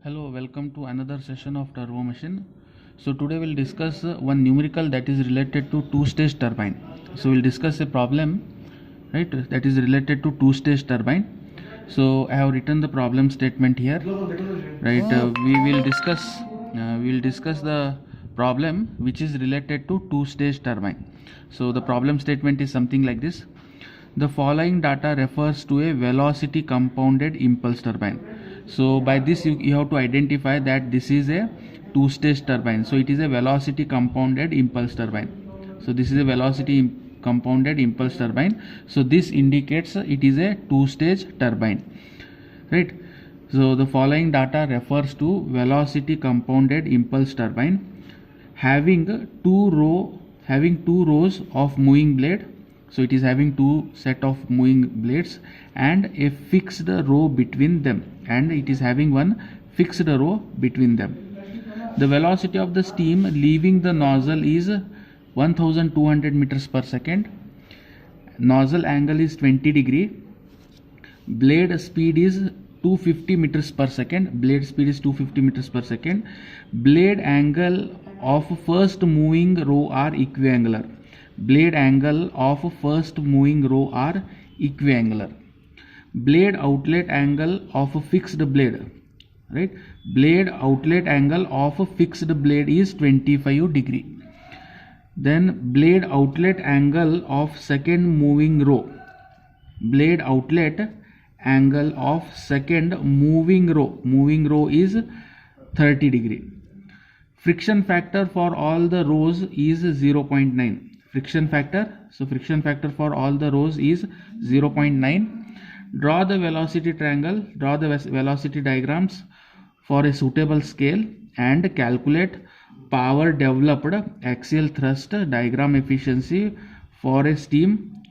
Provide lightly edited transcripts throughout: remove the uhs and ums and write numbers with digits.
Hello, welcome to another session of Turbo Machine. So today we'll discuss one numerical that is related to two-stage turbine. So we'll discuss a problem, right, that is related to two-stage turbine. So I have written the problem statement here, right. We will discuss the problem which is related to two-stage turbine. So the problem statement is something like this. The following data refers to a velocity compounded impulse turbine. So by this you have to identify that this is a two-stage turbine. So it is a velocity compounded impulse turbine. So this is a velocity compounded impulse turbine. So this indicates it is a two-stage turbine, right? So the following data refers to velocity compounded impulse turbine having two rows of moving blade. So it is having two set of moving blades and a fixed row between them, and it is having one fixed row between them. The velocity of the steam leaving the nozzle is 1200 meters per second. Nozzle angle is 20 degree. Blade speed is 250 meters per second. Blade speed is 250 meters per second. Blade angle of first moving row are equiangular. Blade angle of first moving row are equiangular. Blade outlet angle of a fixed blade, right? Blade outlet angle of a fixed blade is 25 degree. Then blade outlet angle of second moving row. Blade outlet angle of second moving row is 30 degree. Friction factor for all the rows is 0.9. Friction factor for all the rows is 0.9. Draw the velocity diagrams for a suitable scale and calculate power developed axial thrust diagram efficiency for a steam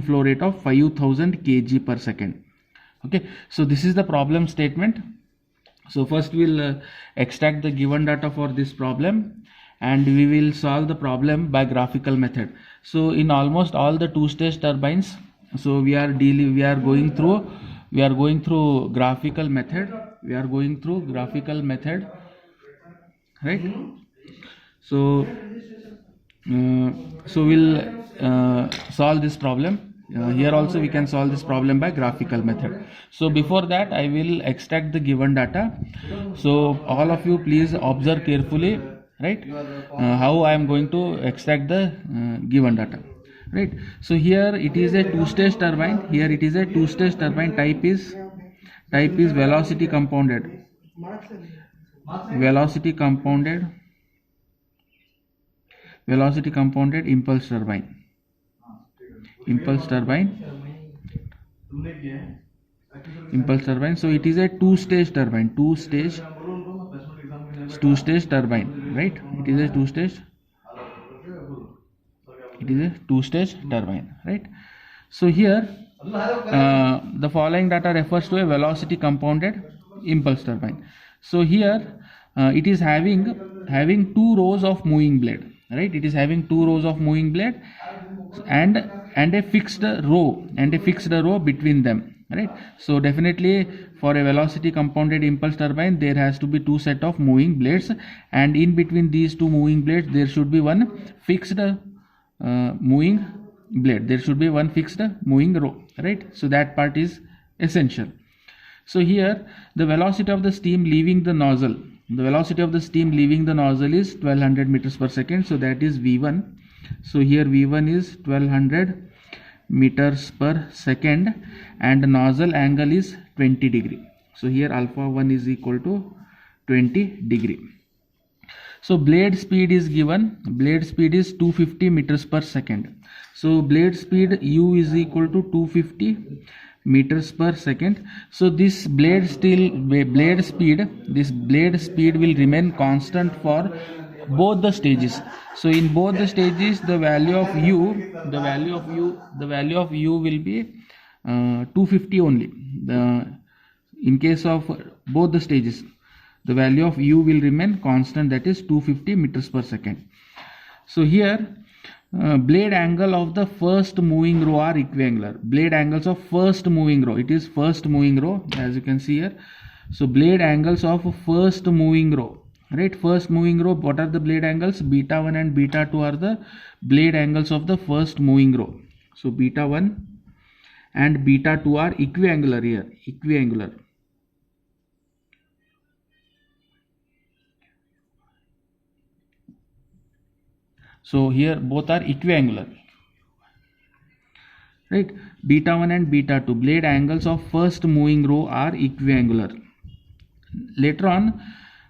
flow rate of 5000 kg per second. Okay, so this is the problem statement. So first we'll extract the given data for this problem, and we will solve the problem by graphical method. So in almost all the two-stage turbines, so we are going through graphical method. Right? So we'll solve this problem. Here also we can solve this problem by graphical method. So before that I will extract the given data. So all of you please observe carefully, right, how I am going to extract the given data, right? So here it is a two-stage turbine. Type is velocity compounded impulse turbine. So it is a two-stage turbine, right? It is a two-stage turbine, right? So here the following data refers to a velocity compounded impulse turbine. So here it is having two rows of moving blade, right? It is having two rows of moving blade and a fixed row between them, right? So definitely for a velocity compounded impulse turbine there has to be two set of moving blades, and in between these two moving blades there should be one fixed moving blade. There should be one fixed moving row, right? So that part is essential. So here the velocity of the steam leaving the nozzle is 1200 meters per second. So that is V1. So here V1 is 1200 meters per second and nozzle angle is 20 degree. So here alpha 1 is equal to 20 degree. So blade speed is given. Blade speed is 250 meters per second. So blade speed U is equal to 250 meters per second. So this blade speed will remain constant for both the stages. So in both the stages the value of U will be 250 only. In case of both the stages the value of U will remain constant, that is 250 meters per second. So here blade angle of the first moving row are equiangular. Blade angles of first moving row, it is first moving row, as you can see here. So blade angles of first moving row, right? First moving row, what are the blade angles? Beta 1 and beta 2 are the blade angles of the first moving row. So beta 1 and beta 2 are equiangular here, equiangular. So here both are equiangular, right? Beta 1 and beta 2 blade angles of first moving row are equiangular. Later on,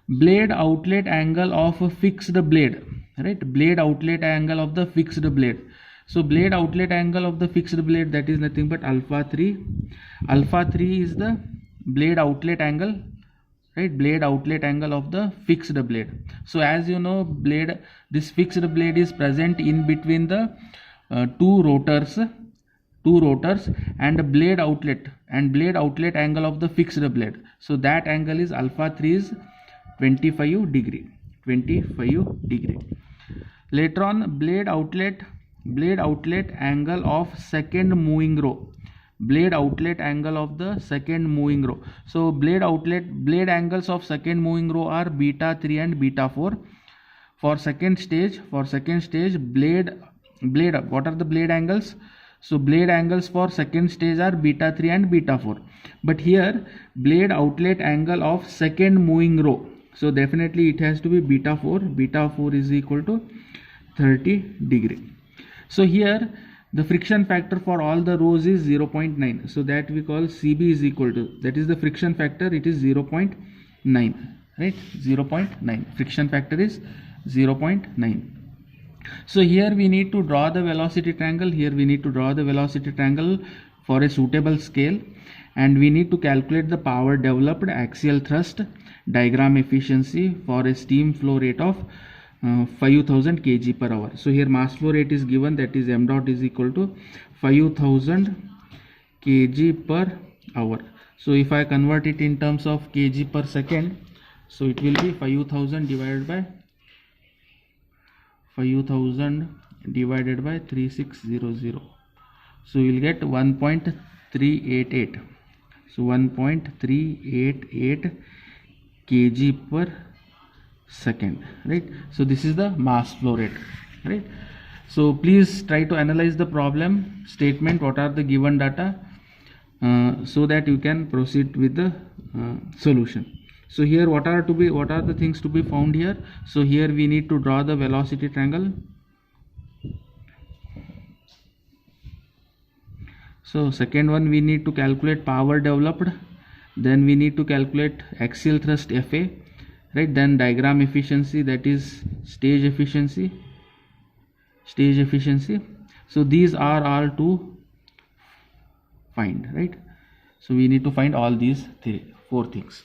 blade outlet angle of a fixed blade, right? Blade outlet angle of the fixed blade. So blade outlet angle of the fixed blade, that is nothing but alpha 3. Alpha 3 is the blade outlet angle, right? Blade outlet angle of the fixed blade. So as you know, this fixed blade is present in between the two rotors and blade outlet angle of the fixed blade. So that angle is alpha 3 is 25 degree. Later on, blade outlet angle of second moving row, blade outlet angle of the second moving row. So blade angles of second moving row are beta 3 and beta 4. For second stage, blade what are the blade angles? So blade angles for second stage are beta 3 and beta 4. But here blade outlet angle of second moving row, so definitely it has to be beta 4. Beta 4 is equal to 30 degree. So here the friction factor for all the rows is 0.9. So that we call CB is equal to, that is the friction factor, it is 0.9, right? 0.9 friction factor is 0.9. So here we need to draw the velocity triangle. For a suitable scale, and we need to calculate the power developed, axial thrust, diagram efficiency for a steam flow rate of 5000 kg per hour. So here mass flow rate is given, that is m dot is equal to 5000 kg per hour. So if I convert it in terms of kg per second, so it will be 5000 divided by 3600. So you will get 1.388. So 1.388 kg per second, right? So this is the mass flow rate, right? So please try to analyze the problem statement, what are the given data, so that you can proceed with the solution. So here what are the things to be found here? So here we need to draw the velocity triangle. So second one, we need to calculate power developed, then we need to calculate axial thrust FA, right? Then diagram efficiency, that is stage efficiency. So these are all to find, right? So we need to find all these four things.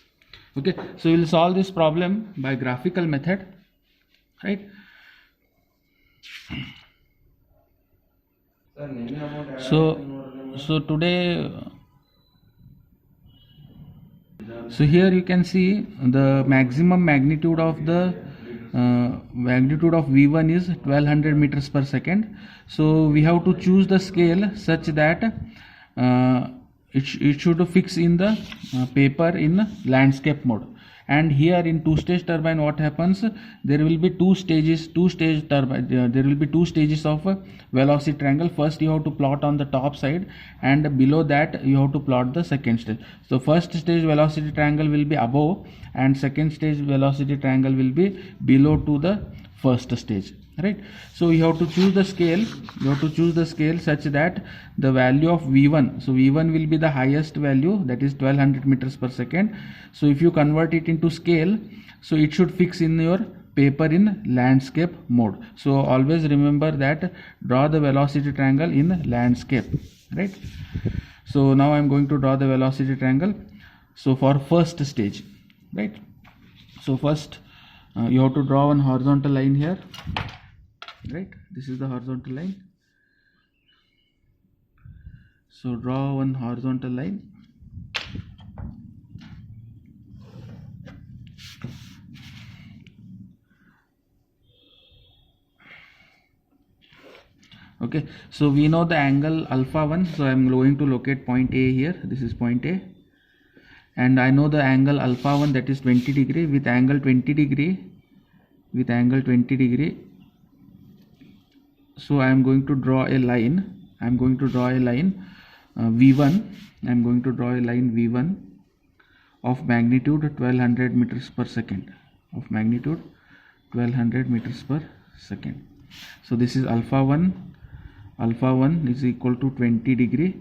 Okay, so we will solve this problem by graphical method, right? So today, so here you can see the maximum magnitude of V1 is 1200 meters per second. So we have to choose the scale such that it should fix in the paper in landscape mode. And here in two-stage turbine, what happens? There will be two stages of velocity triangle. First you have to plot on the top side, and below that you have to plot the second stage. So first stage velocity triangle will be above, and second stage velocity triangle will be below to the first stage, right? So you have to choose the scale such that the value of V1, so V1 will be the highest value, that is 1200 meters per second. So if you convert it into scale, so it should fix in your paper in landscape mode. So always remember that, draw the velocity triangle in landscape, right? So now I am going to draw the velocity triangle. So for first stage, right? So first you have to draw one horizontal line here, right? This is the horizontal line. So draw one horizontal line. Okay, so we know the angle alpha 1, so I am going to locate point A here. This is point A, and I know the angle alpha 1, that is 20 degree. With angle 20 degree, so I am going to draw a line. V1. I am going to draw a line V1 of magnitude 1200 meters per second. So this is alpha 1 is equal to 20 degree,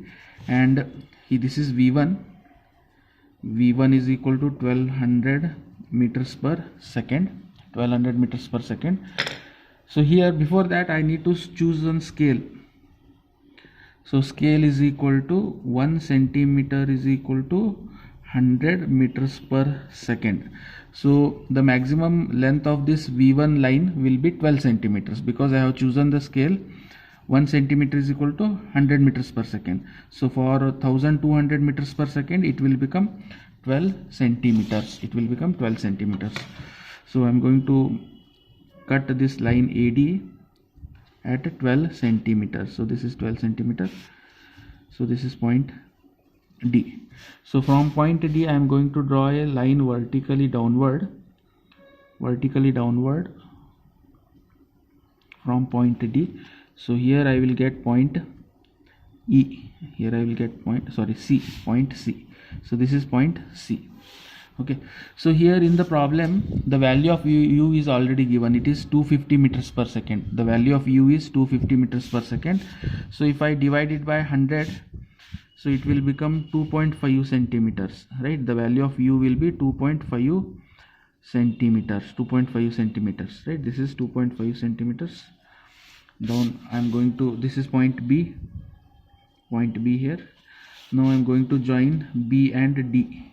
and this is V1 is equal to 1200 meters per second. So here, before that, I need to choose one scale. So scale is equal to 1 centimeter is equal to 100 meters per second. So the maximum length of this V1 line will be 12 centimeters, because I have chosen the scale 1 centimeter is equal to 100 meters per second. So for 1200 meters per second, it will become 12 centimeters. So I am going to cut this line AD at 12 centimeters. So this is 12 centimeters. So this is point D. So from point D, I am going to draw a line vertically downward from point D. So here I will get point E. Point C. So this is point C. Okay. So here in the problem, the value of u is already given. It is 250 meters per second. The value of u is 250 meters per second. So if I divide it by 100, so it will become 2.5 centimeters, right? The value of u will be 2.5 centimeters, right? This is 2.5 centimeters. Down, I am going to, this is point B here. Now I am going to join B and D.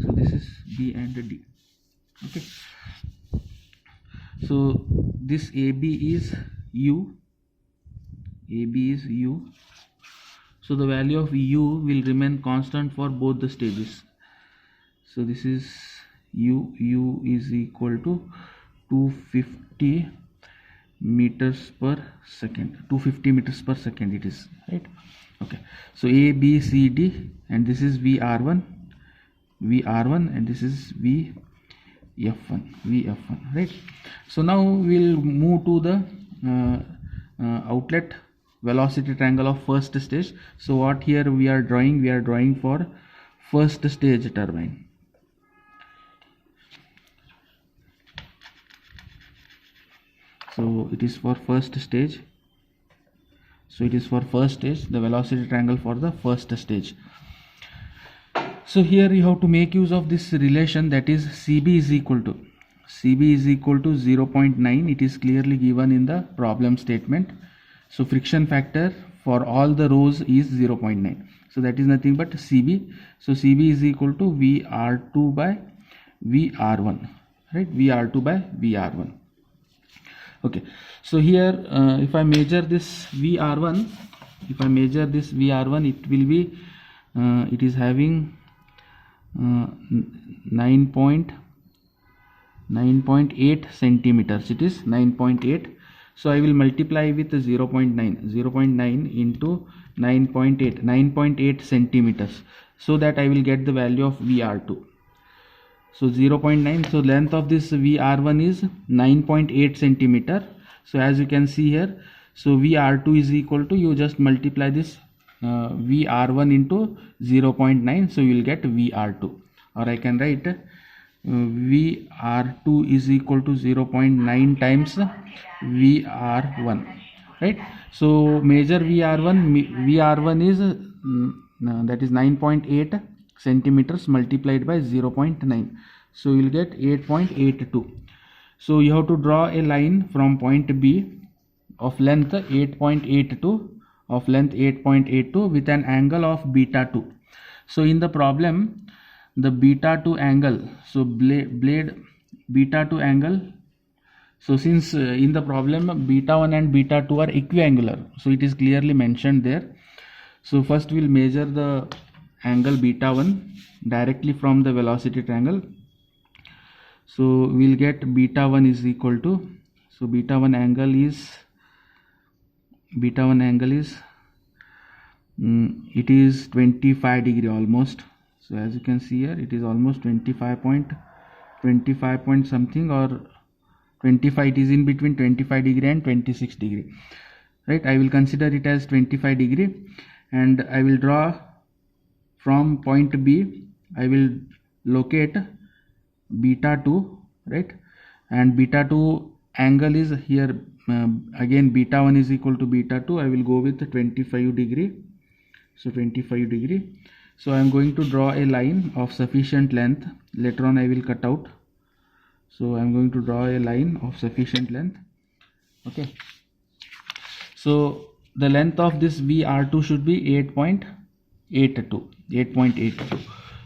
So this is B and D. Okay. So this AB is U. So the value of U will remain constant for both the stages. So this is U is equal to 250 meters per second. 250 meters per second it is, right? Okay. So A, B, C, D, and this is VR1, and this is VF1, right? So now we'll move to the outlet velocity triangle of first stage. So what here we are drawing for first stage turbine. So it is for first stage. The velocity triangle for the first stage. So here you have to make use of this relation, that is CB is equal to 0.9. It is clearly given in the problem statement. So friction factor for all the rows is 0.9. So that is nothing but CB. So CB is equal to VR2 by VR1, right? VR2 by VR1. Okay. So here if I measure this VR1, it will be it is having 9.8 centimeters. It is 9.8. So I will multiply with 0.9 into 9.8 centimeters, so that I will get the value of VR2. So 0.9. So length of this VR1 is 9.8 centimeter. So as you can see here, so VR2 is equal to, you just multiply this VR1 into 0.9. So you will get VR2, or I can write VR2 is equal to 0.9 times VR1, right? So measure VR1 is that is 9.8 centimeters multiplied by 0.9. So you will get 8.82. So you have to draw a line from point B of length 8.82 with an angle of beta 2. So in the problem, the beta 2 angle, so blade beta 2 angle, so since in the problem beta 1 and beta 2 are equiangular, so it is clearly mentioned there. So first we'll measure the angle beta 1 directly from the velocity triangle. So we'll get beta 1 is equal to, so beta 1 angle is it is 25 degree almost. So as you can see here, it is almost 25 point something, or 25. It is in between 25 degree and 26 degree, right? I will consider it as 25 degree, and I will draw from point B. I will locate beta 2, right? And beta 2 angle is here, again beta 1 is equal to beta 2. I will go with 25 degree. So 25 degree. So I am going to draw a line of sufficient length. Later on I will cut out. So I am going to draw a line of sufficient length. Okay. So the length of this VR2 should be 8.82.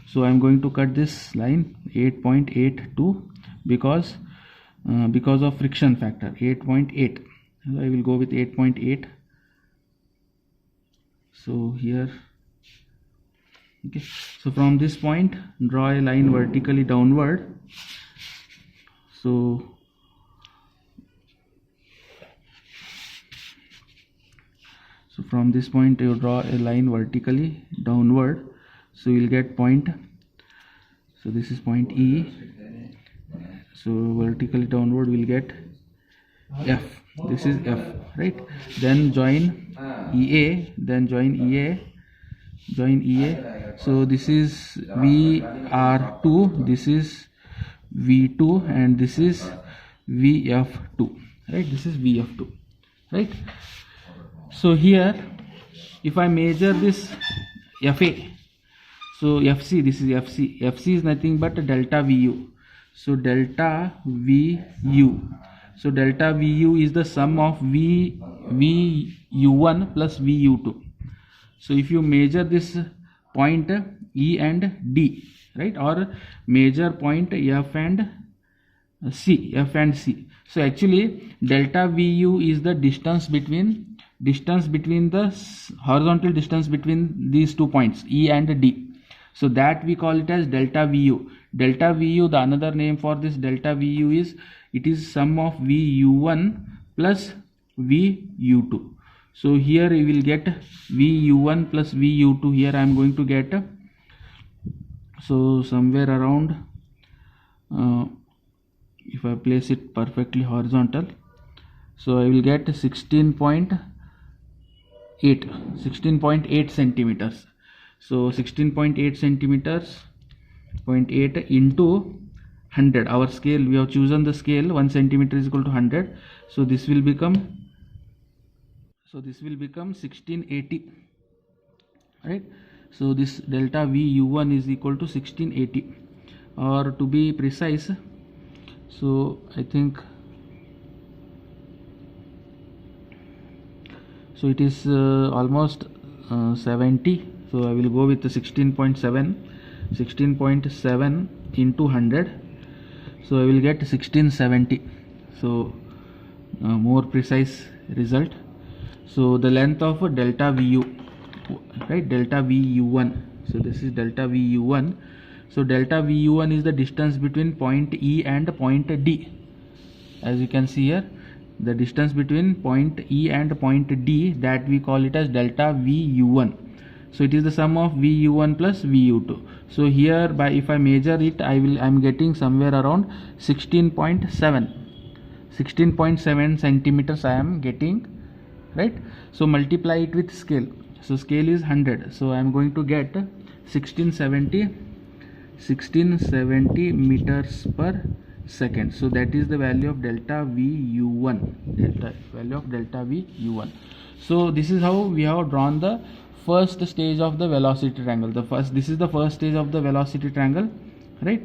So I am going to cut this line 8.82 because of friction factor 8.8. So I will go with 8.8. So here, okay, so from this point draw a line vertically downward. So from this point you draw a line vertically downward. So you will get point. So this is point E. So vertically downward we will get F. This is F, right? Then join EA, join EA. So this is VR2, this is V2, and this is VF2, right? This is VF2, right? So here if I measure this FA, so FC, this is FC. FC is nothing but delta VU. So delta VU. So delta VU is the sum of VU1 plus VU2. So if you measure this point E and D, right, or measure point F and C. So actually delta VU is the distance between the horizontal distance between these 2 points E and D. So that we call it as delta VU. Delta VU, the another name for this delta VU is, it is sum of VU1 plus VU2. So here we will get VU1 plus VU2. Here I am going to get, so somewhere around, if I place it perfectly horizontal, so I will get 16.8 centimeters. So 16.8 centimeters, 0.8 into 100. Our scale, we have chosen the scale 1 centimeter is equal to 100. So this will become 1680, right? So this delta VU1 is equal to 1680, or to be precise, so I think, so it is almost 70. So I will go with the 16.7 into 100. So I will get 1670. So more precise result. So the length of delta VU, right, delta VU1. So this is delta VU1. So delta VU1 is the distance between point E and point D. As you can see here, the distance between point E and point D, that we call it as delta VU1. So it is the sum of VU1 plus VU2. So here by, if I measure it, I am getting somewhere around 16.7 centimeters I am getting, right? So multiply it with scale. So scale is 100. So I am going to get 1670 meters per second. So that is the value of delta VU1. So this is how we have drawn the first stage of the velocity triangle. This is the first stage of the velocity triangle, right?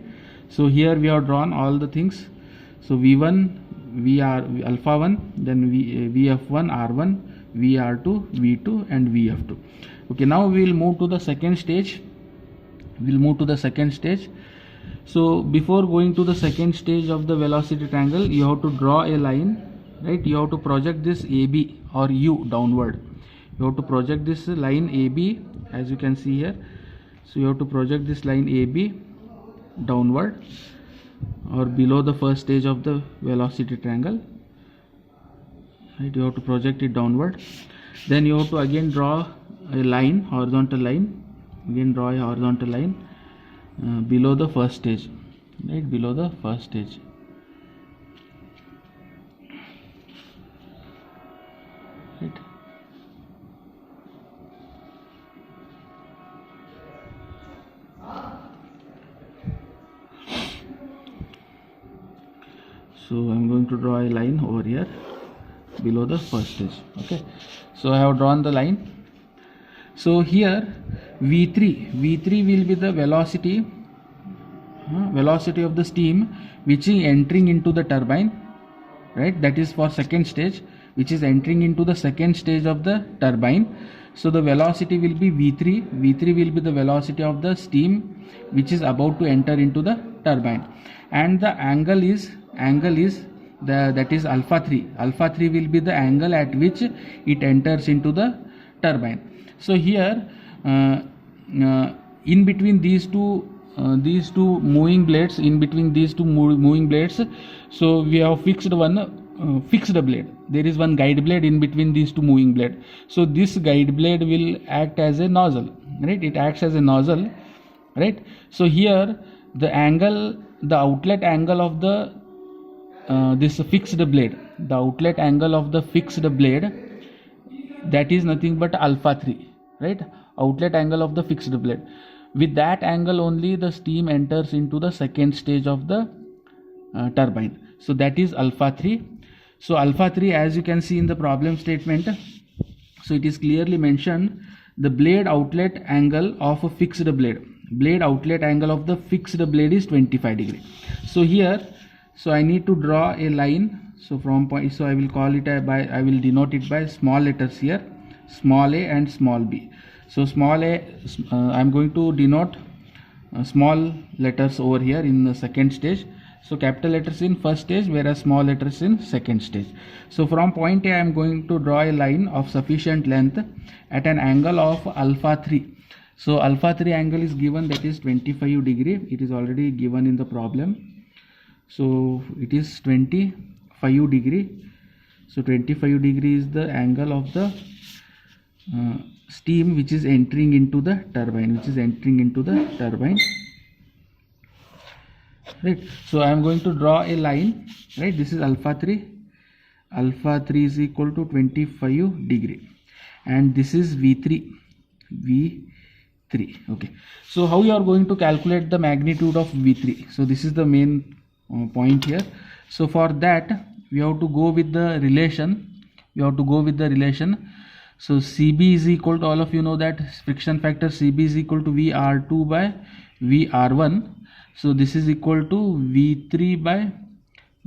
So here we have drawn all the things. So V1, VR alpha 1, then VF1, R1, VR2, V2, and VF2. Okay, now we will move to the second stage. So before going to the second stage of the velocity triangle, you have to draw a line, right? You have to project this AB or U downward. You have to project this line AB, as you can see here. So you have to project this line AB downward or below the first stage of the velocity triangle, right? You have to project it downward. Then you have to again draw a line, horizontal line. Again draw a horizontal line below the first stage, right, below the first stage. Right. So I'm going to draw a line over here below the first stage. Okay, so I have drawn the line. So here V3 will be the velocity of the steam which is entering into the turbine, right? That is for second stage, which is entering into the second stage of the turbine. So the velocity will be V3 will be the velocity of the steam which is about to enter into the turbine, and the angle is that is alpha 3 will be the angle at which it enters into the turbine. So here in between these two moving blades, so we have fixed blade. There is one guide blade in between these two moving blade. So this guide blade will act as a nozzle, right? It acts as a nozzle, right? So here the outlet angle of the this fixed blade, the outlet angle of the fixed blade, that is nothing but alpha 3, right? Outlet angle of the fixed blade. With that angle only the steam enters into the second stage of the turbine. So that is alpha 3. So alpha 3, as you can see in the problem statement, so it is clearly mentioned the blade outlet angle of a fixed blade outlet angle of the fixed blade is 25 degree. So here, so I need to draw a line. So from point, so I will call it I will denote it by small letters here, small a and small b. So small a, I am going to denote small letters over here in the second stage. So capital letters in first stage, whereas small letters in second stage. So from point A I am going to draw a line of sufficient length at an angle of alpha 3. So alpha 3 angle is given, that is 25 degree. It is already given in the problem. So it is 25 degree. So 25 degree is the angle of the steam which is entering into the turbine, right? So I am going to draw a line, right? This is alpha 3 is equal to 25 degree, and this is V3. Okay, so how you are going to calculate the magnitude of V3? So this is the main point here. So for that we have to go with the relation. So CB is equal to, all of you know that friction factor CB is equal to VR2 by VR1. So this is equal to V3 by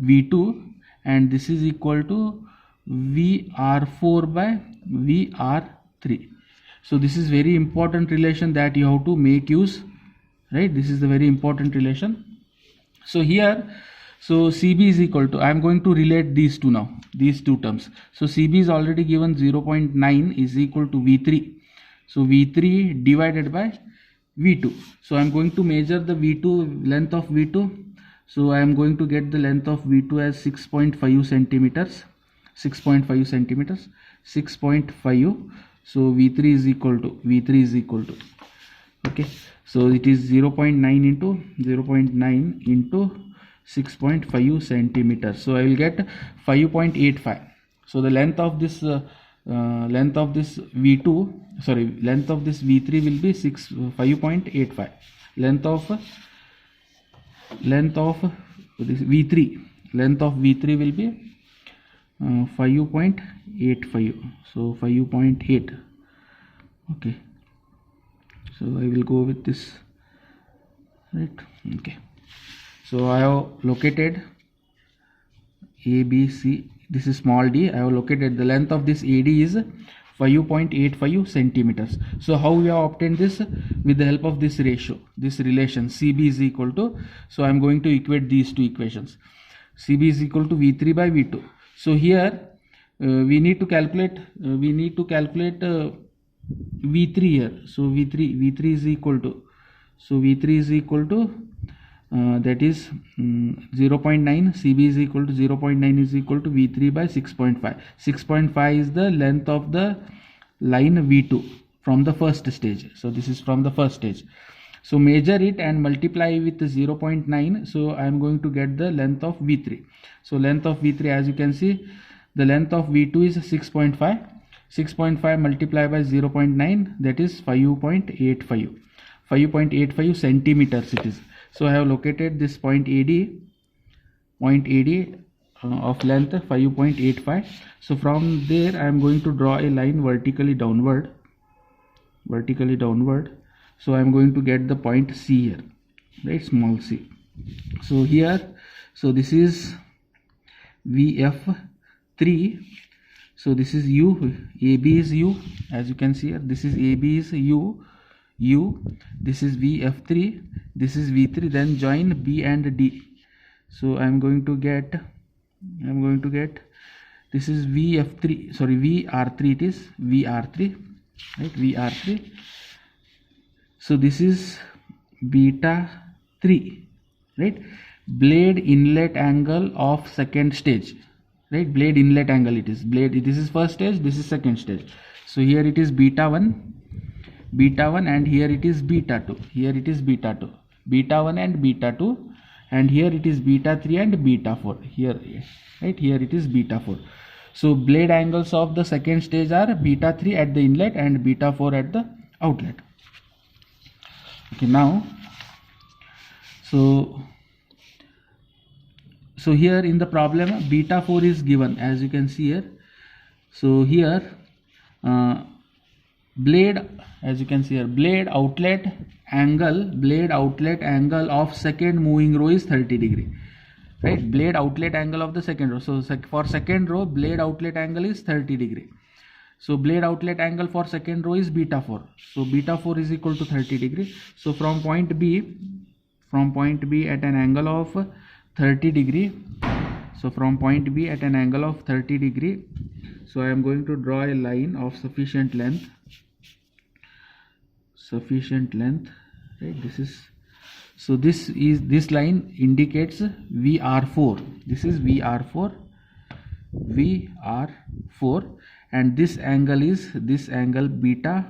V2, and this is equal to VR4 by VR3. So this is very important relation that you have to make use, right? This is the very important relation. So here, so CB is equal to, I am going to relate these two now, these two terms. So CB is already given, 0.9 is equal to V3. So V3 divided by V2. So I am going to measure the V2, length of V2. So I am going to get the length of V2 as 6.5 centimeters. 6.5. So V3 is equal to, okay, so it is 0.9 into 6.5 centimeters. So I will get 5.85. So the length of this length of this V3 will be 5.85. Length of this V3 will be 5.85. So 5.8. okay, so I will go with this, right? Okay, so I have located A, B, C. This is small d. I have located the length of this AD is 5.85 centimeters. So how we have obtained this? With the help of this ratio, this relation CB is equal to, so I am going to equate these two equations. CB is equal to V3 by V2. So here we need to calculate V3 here. So V3 is equal to, so V3 is equal to that is 0.9. CB is equal to 0.9 is equal to V3 by 6.5. 6.5 is the length of the line V2. from the first stage. So this is from the first stage. So measure it and multiply with 0.9. So I am going to get the length of V3. So length of V3, as you can see, the length of V2 is 6.5. 6.5 multiplied by 0.9, that is 5.85. 5.85 centimeters it is. So I have located this point AD of length 5.85. So from there I am going to draw a line vertically downward. So I am going to get the point C here, right? Small c. So here, so this is VF3. So this is U, AB is U, as you can see here. This is AB is U, this is VF3, this is V3. Then join B and D. So I am going to get this is VF3, sorry, VR3, it is VR3, right? VR3. So this is beta 3, right? Blade inlet angle of second stage, right? Blade inlet angle, it is blade, this is first stage, this is second stage. So here it is beta 1, and here it is beta 2, beta 1 and beta 2, and here it is beta 3 and beta 4 here, right? Here it is beta 4. So blade angles of the second stage are beta 3 at the inlet and beta 4 at the outlet. Okay, now so here in the problem beta 4 is given, as you can see here. So here blade, as you can see here, blade outlet angle of second moving row is 30 degree, right? Blade outlet angle of the second row. So for second row, blade outlet angle is 30 degree. So blade outlet angle for second row is beta 4. So beta 4 is equal to 30 degree. So from point B at an angle of 30 degree. So from point B at an angle of 30 degree. So I am going to draw a line of sufficient length, right? This is, so this line indicates VR4. This is VR4, and this angle beta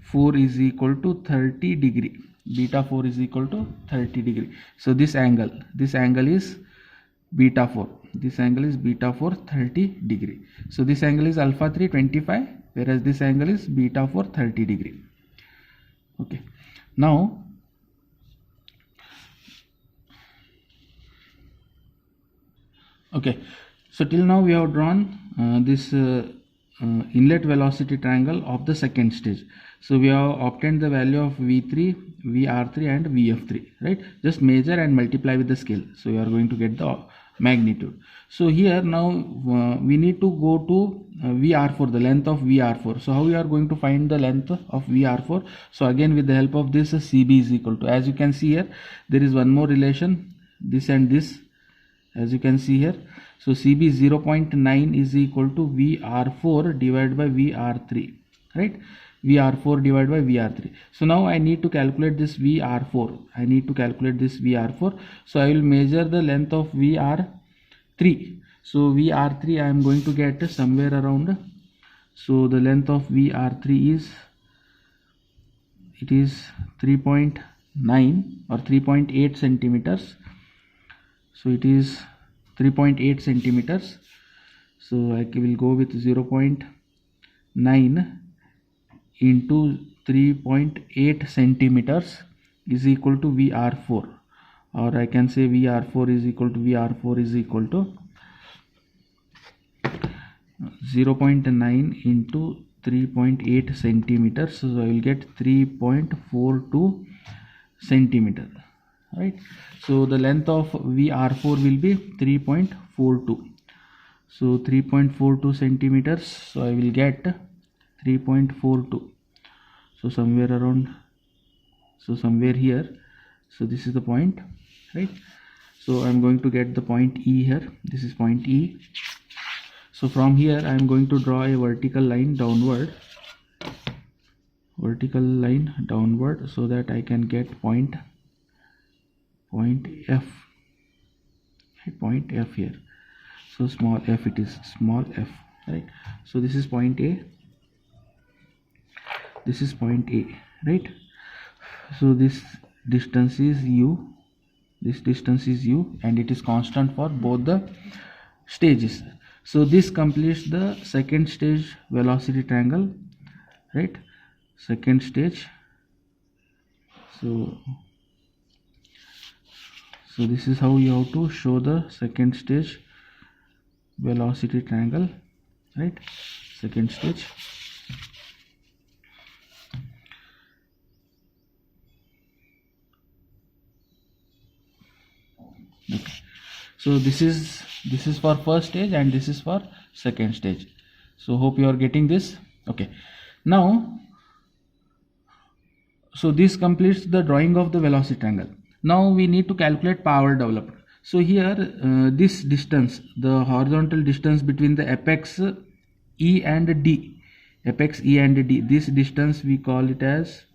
4 is equal to 30 degree. Beta 4 is equal to 30 degree. So this angle is beta 4. This angle is beta 4 30 degree. So this angle is alpha 3 25, whereas this angle is beta 4 30 degree. Okay. Now okay, so till now we have drawn this inlet velocity triangle of the second stage. So we have obtained the value of V3, VR3 and VF3, right? Just measure and multiply with the scale. So you are going to get the magnitude. So here now we need to go to VR4, the length of VR4. So how we are going to find the length of VR4? So again, with the help of this, CB is equal to, as you can see here, there is one more relation, this and this, as you can see here. So CB 0.9 is equal to VR4 divided by VR3, right? VR4 divided by VR3. So now I need to calculate this VR4. So I will measure the length of VR3. So VR3 I am going to get somewhere around. So the length of VR3 is, it is 3.9 or 3.8 centimeters. So it is 3.8 centimeters. So I will go with 0.9 into 3.8 centimeters is equal to VR4, or I can say VR4 is equal to 0.9 into 3.8 centimeters. So I will get 3.42 centimeter, right? So the length of VR4 will be 3.42. So 3.42 centimeters. So I will get 3.42. So somewhere around, so somewhere here. So this is the point, right? So I'm going to get the point E here. This is point E. So from here I am going to draw a vertical line downward, so that I can get point F, point F here. So small f, it is small f, right? So this is point A. this is point A, right? So this distance is u, this distance is u, and it is constant for both the stages. So this completes the second stage velocity triangle, right? Second stage. So this is how you have to show the second stage velocity triangle, right? Second stage. Okay. So this is for first stage and this is for second stage. So hope you are getting this. Okay. Now, so this completes the drawing of the velocity triangle. Now we need to calculate power developed. So here this distance, the horizontal distance between the apex E and D, apex E and D, this distance we call it as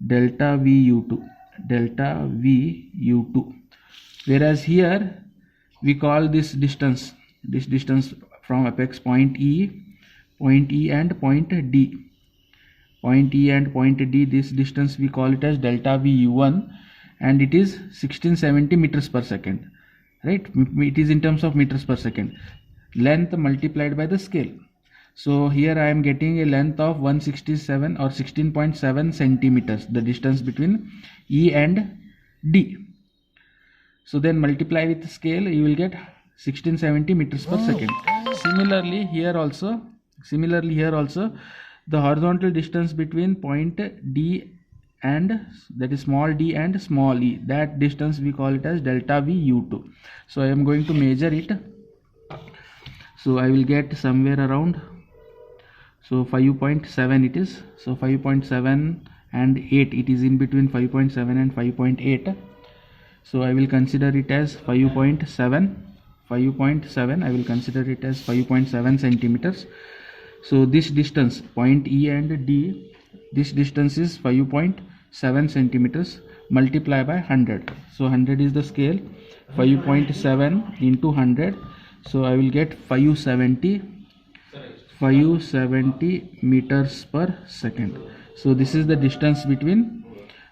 delta VU2, delta VU2. Whereas here we call this distance from apex point E and point D. Point E and point D, this distance we call it as delta VU1, and it is 1670 meters per second, right? It is in terms of meters per second. Length multiplied by the scale. So here I am getting a length of 167 or 16.7 centimeters, the distance between E and D. So then multiply with the scale, you will get 1670 meters per second. Similarly here also, the horizontal distance between point D and, that is small d and small e, that distance we call it as delta VU2. So I am going to measure it. So I will get somewhere around, so 5.7 it is. So 5.7 and 8, it is in between 5.7 and 5.8. So I will consider it as 5.7. I will consider it as 5.7 centimeters. So this distance, point E and D, this distance is 5.7 centimeters, multiply by 100. So 100 is the scale, 5.7 into 100. So I will get 570 meters per second. So this is the distance between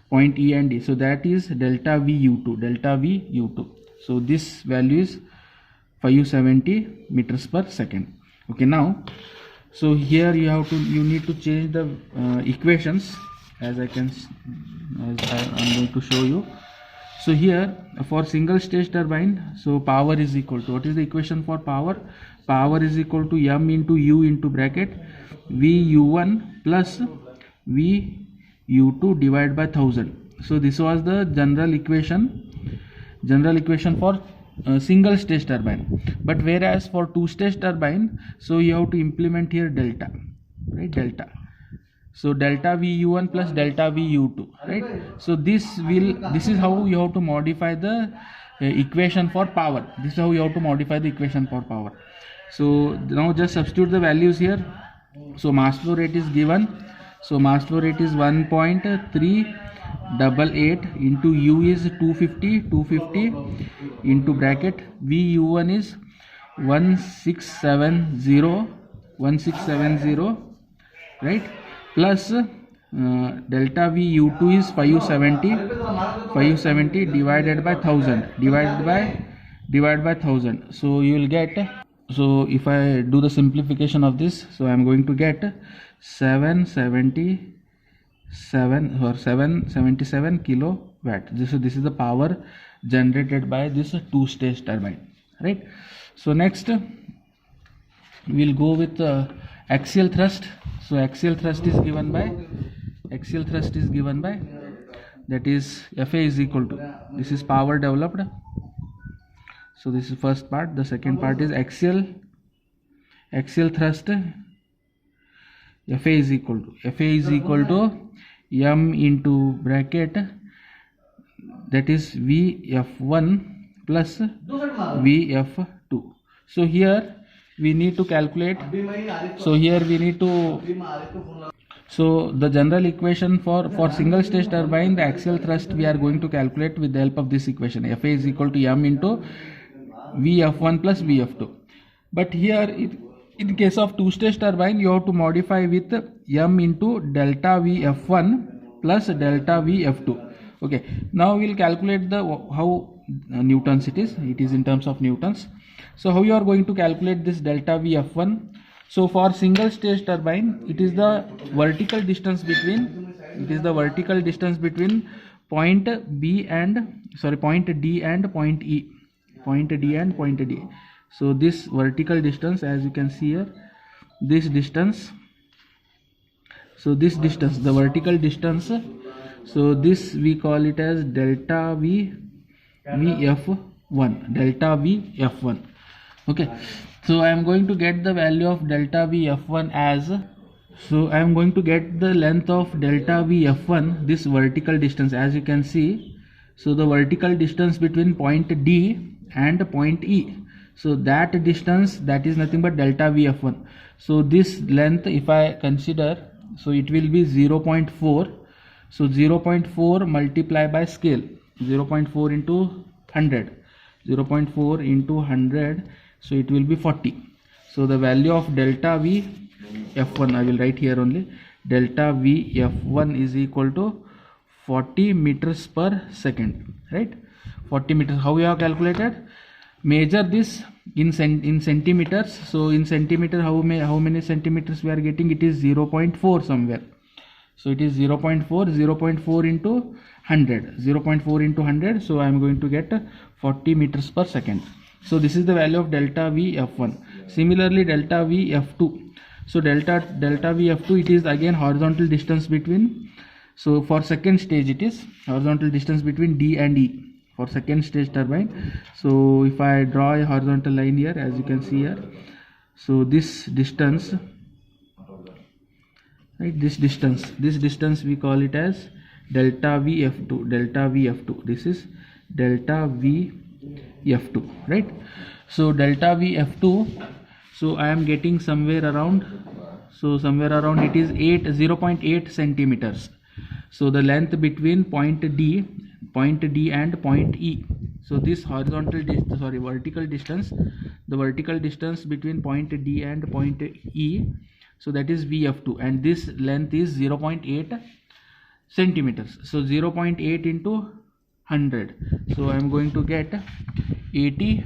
point E and D. So that is delta VU2. So this value is 570 meters per second. Okay, now, so here you need to change the equations as I'm going to show you. So here for single stage turbine, so power is equal to, what is the equation for power? Power is equal to M into U into bracket VU1 plus VU2 divided by 1000. So this was the general equation for single stage turbine. But whereas for two stage turbine, so you have to implement here delta, right? Delta. So delta VU1 plus delta VU2, right? So this is how you have to modify the equation for power. This is how you have to modify the equation for power. So now just substitute the values here. So mass flow rate is given. So mass flow rate is 1.388 into U is 250 into bracket VU1 is 1670, right? Plus delta VU2 is 570 divided by 1000, divided by 1000. So you will get, so if I do the simplification of this, so I am going to get 777 kilowatt. This is the power generated by this two stage turbine, right? So next we'll go with axial thrust. So axial thrust is given by that is Fa is equal to, this is power developed. So this is first part. The second part is axial thrust. Fa is equal to M into bracket, that is Vf1 plus Vf2. So here we need to calculate. So the general equation for single stage turbine, the axial thrust we are going to calculate with the help of this equation. Fa is equal to M into Vf1 plus Vf2. But here In case of two-stage turbine, you have to modify with m into delta v f1 plus delta v f2. Okay, now we'll calculate the how newtons it is. It is in terms of newtons. So how you are going to calculate this delta v f1? So for single stage turbine, it is the vertical distance between point B and point D and point E, point D and point D. So this vertical distance, as you can see here, this distance, so this distance, the vertical distance, so this we call it as delta v f1, delta v f1. Okay, so I am going to get the value of delta v f1 as, so I am going to get the length of delta v f1, this vertical distance, as you can see. So the vertical distance between point D and point E, so that distance, that is nothing but delta v f1. So this length, if I consider, so it will be 0.4. So 0.4 multiplied by scale, 0.4 into 100, 0.4 into 100, so it will be 40. So the value of delta v f1, I will write here only, delta v f1 is equal to 40 meters per second, right? 40 meters. How we have calculated? Measure this in centimeters. So in centimeter, how many centimeters we are getting? It is 0.4 somewhere. So it is 0.4 into 100, 0.4 into 100. So I am going to get 40 meters per second. So this is the value of delta v f1. Similarly, delta v f2. So delta v f2, it is again horizontal distance between, so for second stage it is horizontal distance between D and E for second stage turbine. So if I draw a horizontal line here, as you can see here, so this distance, right, this distance we call it as delta v f2, delta v f2. This is delta v f2, right? So delta v f2, so I am getting somewhere around, so somewhere around it is 0.8 centimeters. So the length between point D and point E. So this vertical distance, the vertical distance between point D and point E, so that is VF2, and this length is 0.8 centimeters. So 0.8 into 100. So I am going to get 80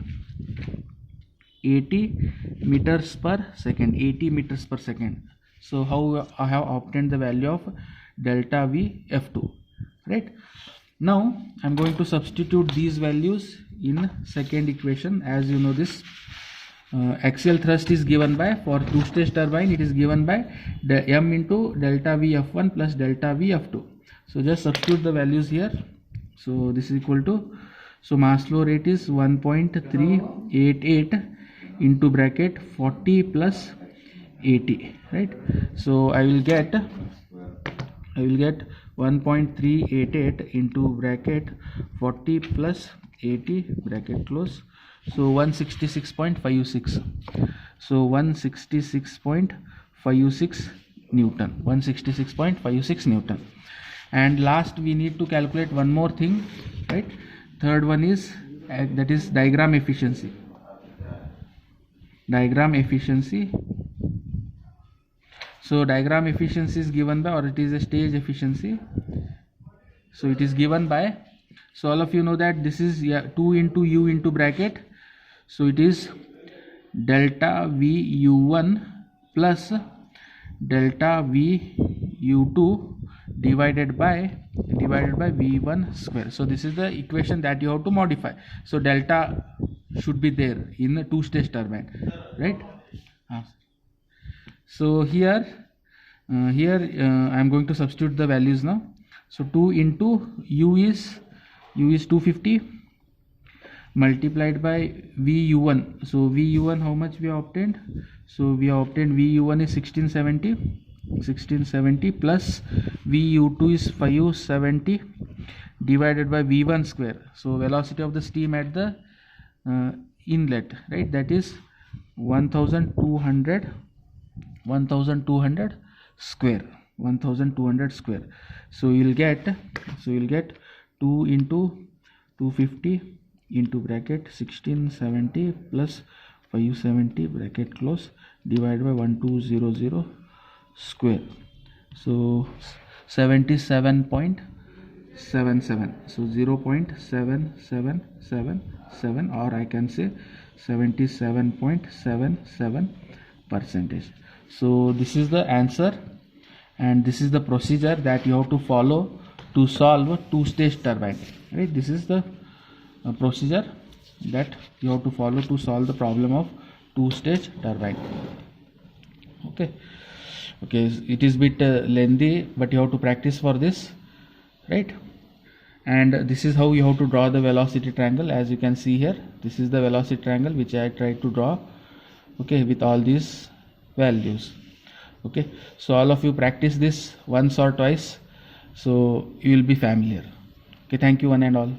meters per second, 80 meters per second. So how I have obtained the value of delta v f2, right? Now I am going to substitute these values in second equation. As you know, this axial thrust is given by, for two stage turbine, it is given by the m into delta v f1 plus delta v f2. So just substitute the values here. So this is equal to, so mass flow rate is 1.388 into bracket 40 plus 80, right? So I will get 1.388 into bracket 40 plus 80 bracket close, so 166.56. So 166.56 Newton, 166.56 Newton. And last we need to calculate one more thing, right? Third one is that is diagram efficiency. So diagram efficiency is given by, or it is a stage efficiency. So it is given by, so all of you know that this is 2 into u into bracket. So it is delta v u1 plus delta v u2 divided by v1 square. So this is the equation that you have to modify. So delta should be there in the two stage turbine, right? So here I am going to substitute the values now. So 2 into u is 250 multiplied by VU1. So VU1, how much we have obtained? So we have obtained VU1 is 1670 plus VU2 is 570 divided by V1 square. So velocity of the steam at the inlet, right, that is 1200 square, 1200 square. So you will get 2 into 250 into bracket 1670 plus 570 bracket close divided by 1200 square, so 77.77, so 0.7777, or I can say 77.77 percentage. So this is the answer, and this is the procedure that you have to follow to solve a two-stage turbine, right? This is the procedure that you have to follow to solve the problem of two-stage turbine. Okay, it is bit lengthy, but you have to practice for this, right? And this is how you have to draw the velocity triangle. As you can see here, this is the velocity triangle which I tried to draw, okay, with all these values. Okay, so all of you practice this once or twice, so you will be familiar. Okay, thank you one and all.